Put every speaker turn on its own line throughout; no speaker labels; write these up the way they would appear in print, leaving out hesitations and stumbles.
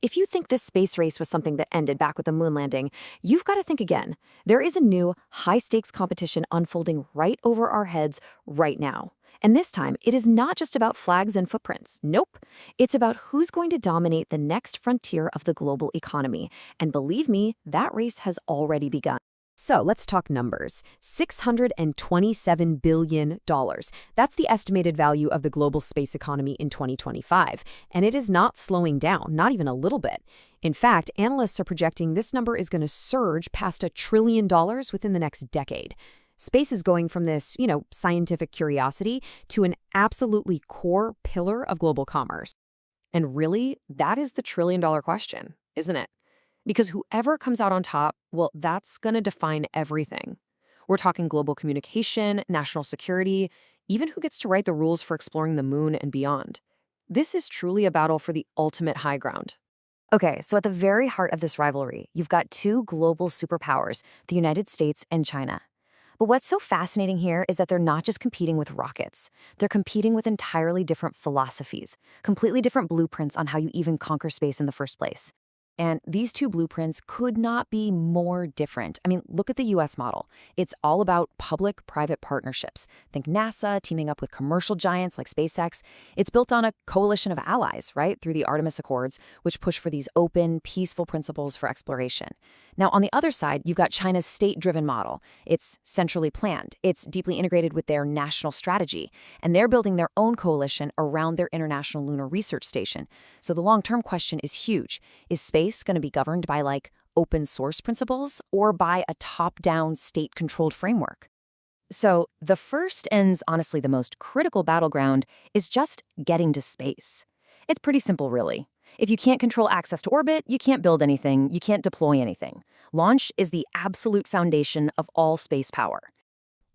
If you think this space race was something that ended back with the moon landing, you've got to think again. There is a new, high-stakes competition unfolding right over our heads right now. And this time, it is not just about flags and footprints. Nope. It's about who's going to dominate the next frontier of the global economy. And believe me, that race has already begun. So let's talk numbers. $627 billion. That's the estimated value of the global space economy in 2025. And it is not slowing down, not even a little bit. In fact, analysts are projecting this number is going to surge past $1 trillion within the next decade. Space is going from this, scientific curiosity to an absolutely core pillar of global commerce. And really, that is the trillion-dollar question, isn't it? Because whoever comes out on top, well, that's going to define everything. We're talking global communication, national security, even who gets to write the rules for exploring the moon and beyond. This is truly a battle for the ultimate high ground. Okay, so at the very heart of this rivalry, you've got two global superpowers, the United States and China. But what's so fascinating here is that they're not just competing with rockets. They're competing with entirely different philosophies, completely different blueprints on how you even conquer space in the first place. And these two blueprints could not be more different. I mean, look at the US model. It's all about public-private partnerships. Think NASA teaming up with commercial giants like SpaceX. It's built on a coalition of allies, right, through the Artemis Accords, which push for these open, peaceful principles for exploration. Now, on the other side, you've got China's state-driven model. It's centrally planned. It's deeply integrated with their national strategy. And they're building their own coalition around their International Lunar Research Station. So the long-term question is huge. Is space going to be governed by open source principles or by a top-down state-controlled framework? So the first and honestly the most critical battleground is just getting to space. It's pretty simple, really. If you can't control access to orbit, you can't build anything, you can't deploy anything. Launch is the absolute foundation of all space power.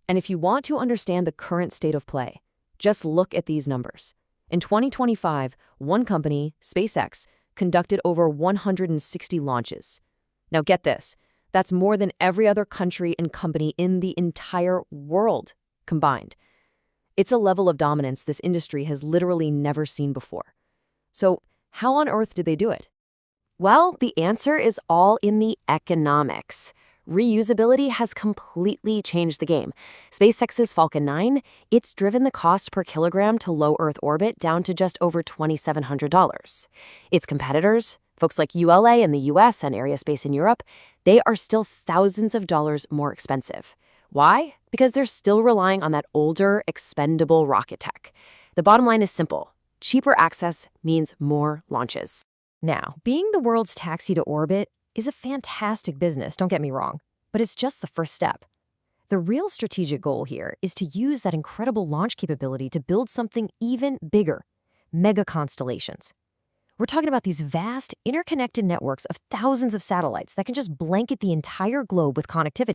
And if you want to understand the current state of play, just look at these numbers. In 2025, one company, SpaceX, conducted over 160 launches. Now get this, that's more than every other country and company in the entire world combined. It's a level of dominance this industry has literally never seen before. So how on earth did they do it? Well, the answer is all in the economics. Reusability has completely changed the game. SpaceX's Falcon 9, it's driven the cost per kilogram to low Earth orbit down to just over $2,700. Its competitors, folks like ULA in the US and Ariaspace in Europe, they are still thousands of dollars more expensive. Why? Because they're still relying on that older, expendable rocket tech. The bottom line is simple. Cheaper access means more launches. Now, being the world's taxi to orbit is a fantastic business, don't get me wrong, but it's just the first step. The real strategic goal here is to use that incredible launch capability to build something even bigger, mega constellations. We're talking about these vast, interconnected networks of thousands of satellites that can just blanket the entire globe with connectivity.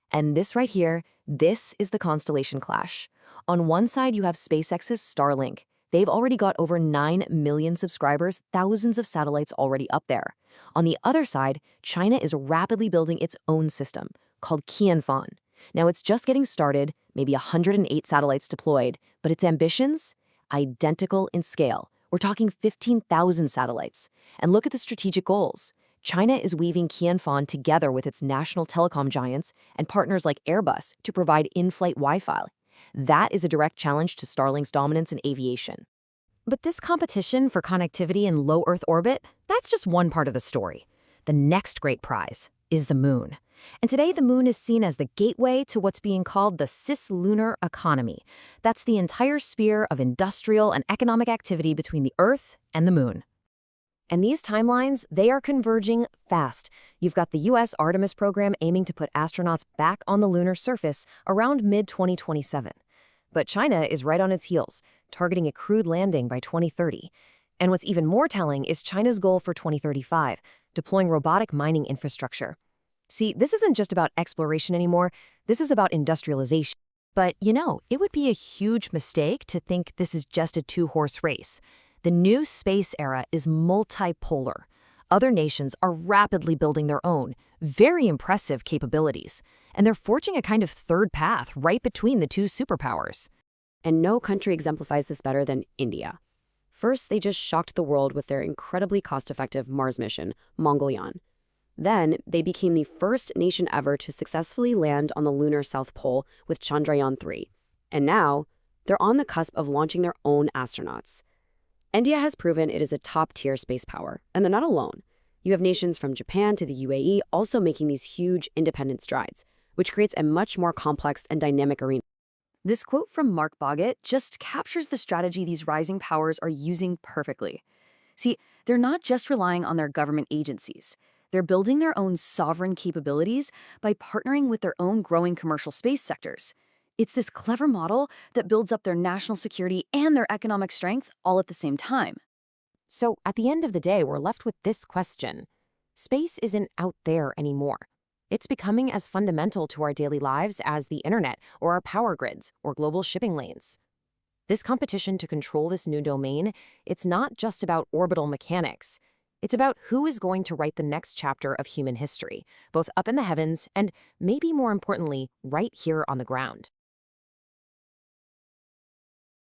And this right here, this is the constellation clash. On one side, you have SpaceX's Starlink. They've already got over 9 million subscribers, thousands of satellites already up there. On the other side, China is rapidly building its own system, called Qianfan. Now, it's just getting started, maybe 108 satellites deployed, but its ambitions? Identical in scale. We're talking 15,000 satellites. And look at the strategic goals. China is weaving Qianfan together with its national telecom giants and partners like Airbus to provide in-flight Wi-Fi. That is a direct challenge to Starlink's dominance in aviation. But this competition for connectivity in low Earth orbit, that's just one part of the story. The next great prize is the moon. And today the moon is seen as the gateway to what's being called the cislunar economy. That's the entire sphere of industrial and economic activity between the Earth and the moon. And these timelines, they are converging fast. You've got the US Artemis program aiming to put astronauts back on the lunar surface around mid-2027. But China is right on its heels, targeting a crewed landing by 2030. And what's even more telling is China's goal for 2035, deploying robotic mining infrastructure. See, this isn't just about exploration anymore, this is about industrialization. But, it would be a huge mistake to think this is just a two-horse race. The new space era is multipolar. Other nations are rapidly building their own, very impressive capabilities, and they're forging a kind of third path right between the two superpowers. And no country exemplifies this better than India.
First, they just shocked the world with their incredibly cost-effective Mars mission, Mongolian. Then, they became the first nation ever to successfully land on the lunar South Pole with Chandrayaan-3. And now, they're on the cusp of launching their own astronauts. India has proven it is a top-tier space power, and they're not alone. You have nations from Japan to the UAE also making these huge independent strides, which creates a much more complex and dynamic arena.
This quote from Mark Boggett just captures the strategy these rising powers are using perfectly. See, they're not just relying on their government agencies. They're building their own sovereign capabilities by partnering with their own growing commercial space sectors. It's this clever model that builds up their national security and their economic strength all at the same time.
So, at the end of the day, we're left with this question. Space isn't out there anymore. It's becoming as fundamental to our daily lives as the internet or our power grids or global shipping lanes. This competition to control this new domain, it's not just about orbital mechanics. It's about who is going to write the next chapter of human history, both up in the heavens and, maybe more importantly, right here on the ground.